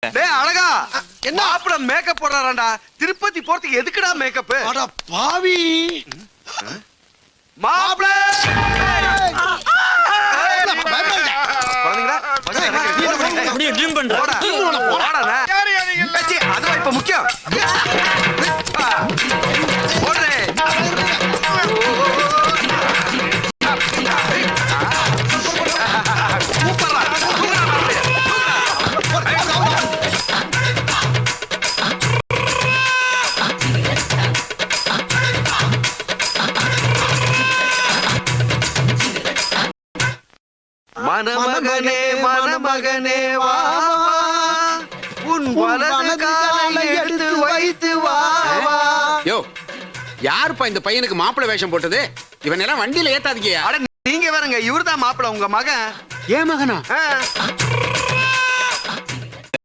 டேய் அழகா, என்ன? மாப்பிள மேக்கப் போடுறாராண்டா. திருப்பதி போறதுக்கு எதுக்குடா மேக்கப்? அட பாவி. மாப்பிள அதான் இப்ப முக்கியம். மணமகனே மணமகனே வா, உன் வலது காலை எடுத்து வைத்து வா. யோ, யாருப்பா இந்த பையனுக்கு மாப்பிள்ளை வேஷம் போட்டது? இவன் எல்லாம் வண்டியில ஏத்தாதீங்க. அட நீங்க வேறங்க, இவர்தான் மாப்பிள, உங்க மகன். ஏன் மகனா?